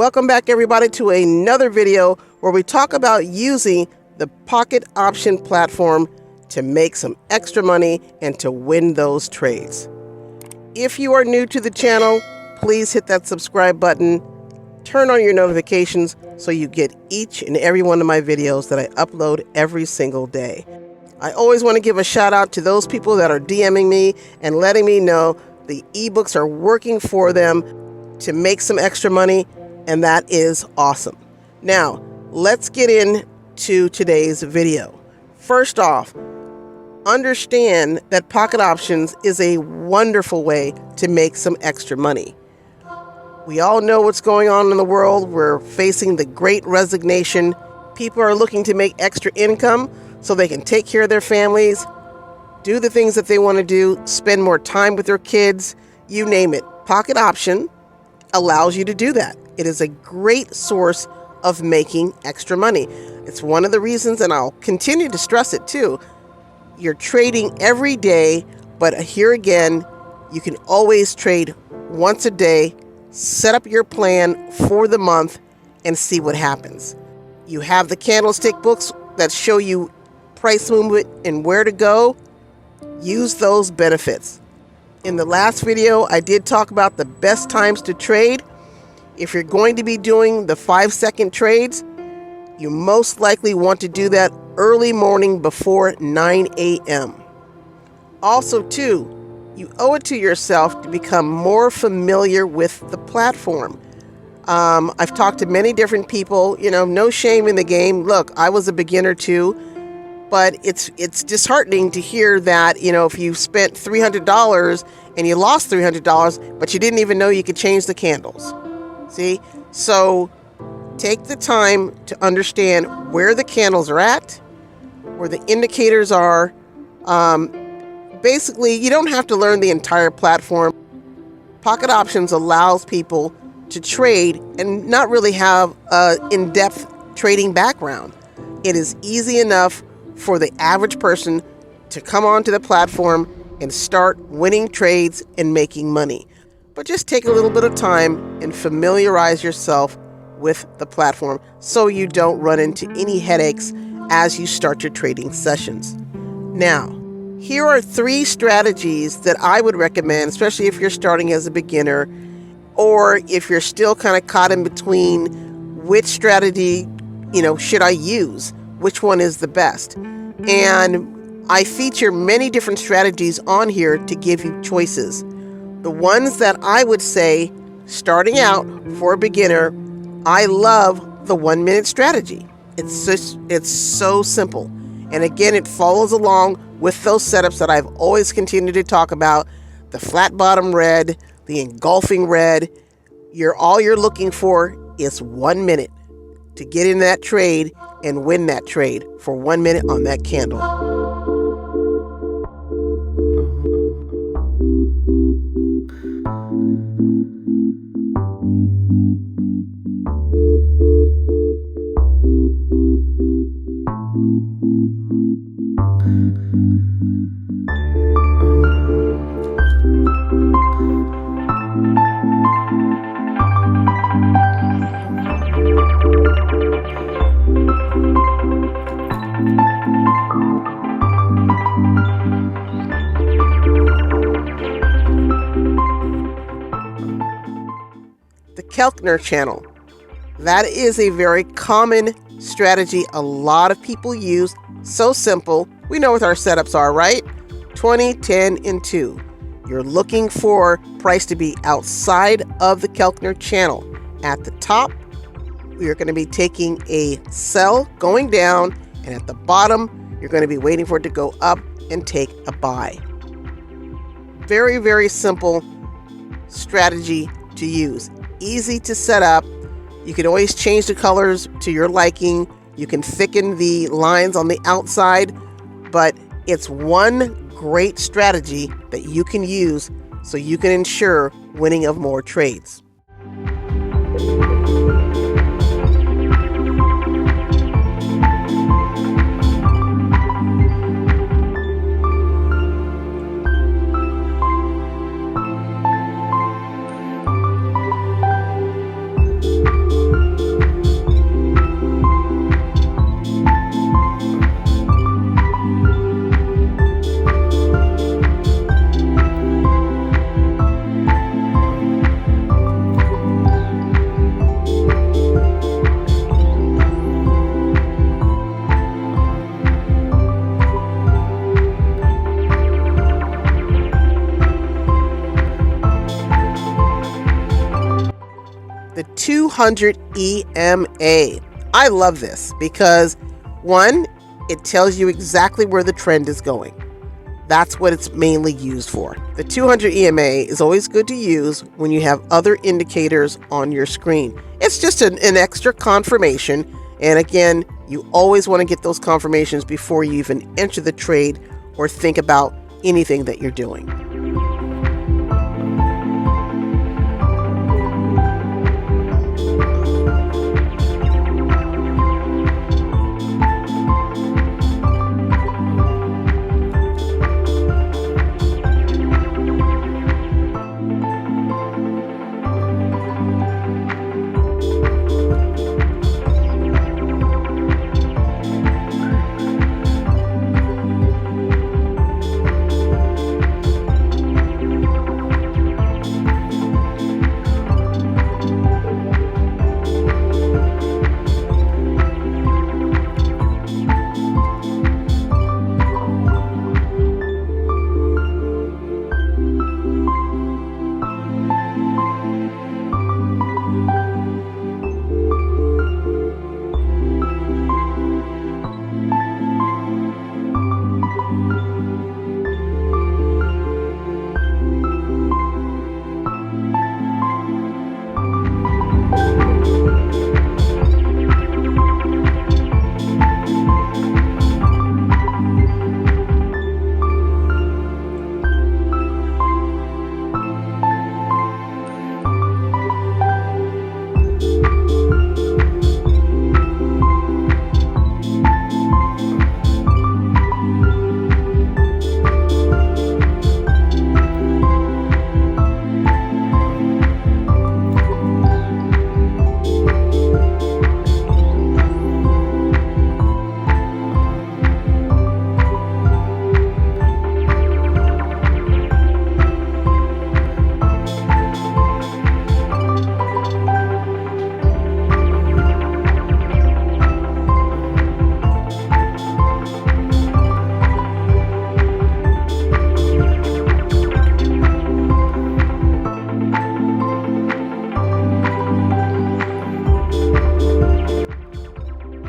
Welcome back everybody to another video where we talk about using the pocket option platform to make some extra money and to win those trades. If you are new to the channel, please hit that subscribe button, turn on your notifications so you get each and every one of my videos that I upload every single day. I always want to give a shout out to those people that are DMing me and letting me know the ebooks are working for them to make some extra money, and that is awesome. Now, let's get into today's video. First off, understand that pocket options is a wonderful way to make some extra money. We all know what's going on in the world. We're facing the great resignation. People are looking to make extra income so they can take care of their families, do the things that they want to do, spend more time with their kids, you name it. Pocket option allows you to do that. It is a great source of making extra money. It's one of the reasons, and I'll continue to stress it too, you're trading every day, but here again, you can always trade once a day, set up your plan for the month, and see what happens. You have the candlestick books that show you price movement and where to go. Use those benefits. In the last video, I did talk about the best times to trade. If you're going to be doing the 5-second trades, you most likely want to do that early morning before 9 a.m. Also, too, you owe it to yourself to become more familiar with the platform. I've talked to many different people, no shame in the game. Look, I was a beginner too, but it's disheartening to hear that, if you spent $300 and you lost $300, but you didn't even know you could change the candles. See? So take the time to understand where the candles are at, where the indicators are. Basically, you don't have to learn the entire platform. Pocket options allows people to trade and not really have an in-depth trading background. It is easy enough for the average person to come onto the platform and start winning trades and making money. But just take a little bit of time and familiarize yourself with the platform so you don't run into any headaches as you start your trading sessions. Now, here are 3 strategies that I would recommend, especially if you're starting as a beginner or if you're still kind of caught in between which strategy, should I use? Which one is the best? And I feature many different strategies on here to give you choices. The ones that I would say, starting out for a beginner, I love the 1-minute strategy. It's so simple. And again, it follows along with those setups that I've always continued to talk about. The flat bottom red, the engulfing red. All you're looking for is 1 minute to get in that trade and win that trade for 1 minute on that candle. The Kelkner channel. That is a very common strategy a lot of people use. So simple. We know what our setups are, right? 20, 10, and 2. You're looking for price to be outside of the Kelkner channel. At the top, you're going to be taking a sell going down, and at the bottom, you're going to be waiting for it to go up and take a buy. Very, very simple strategy to use. Easy to set up. You can always change the colors to your liking. You can thicken the lines on the outside, but it's one great strategy that you can use so you can ensure winning of more trades. 200 EMA. I love this because, one, it tells you exactly where the trend is going. That's what it's mainly used for. The 200 EMA is always good to use when you have other indicators on your screen. It's just an extra confirmation. And again, you always want to get those confirmations before you even enter the trade or think about anything that you're doing.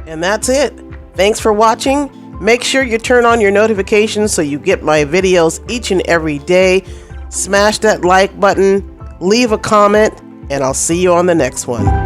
And that's it. Thanks for watching. Make sure you turn on your notifications so you get my videos each and every day. Smash that like button, leave a comment, and I'll see you on the next one.